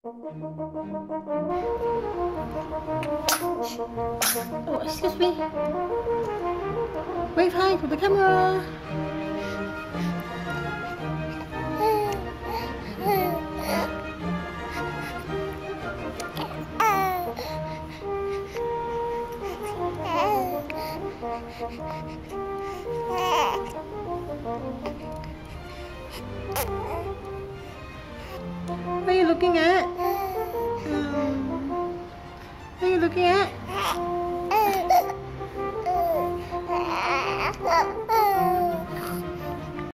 Oh, excuse me. Wave hi to the camera. What are you looking at? What are you looking at?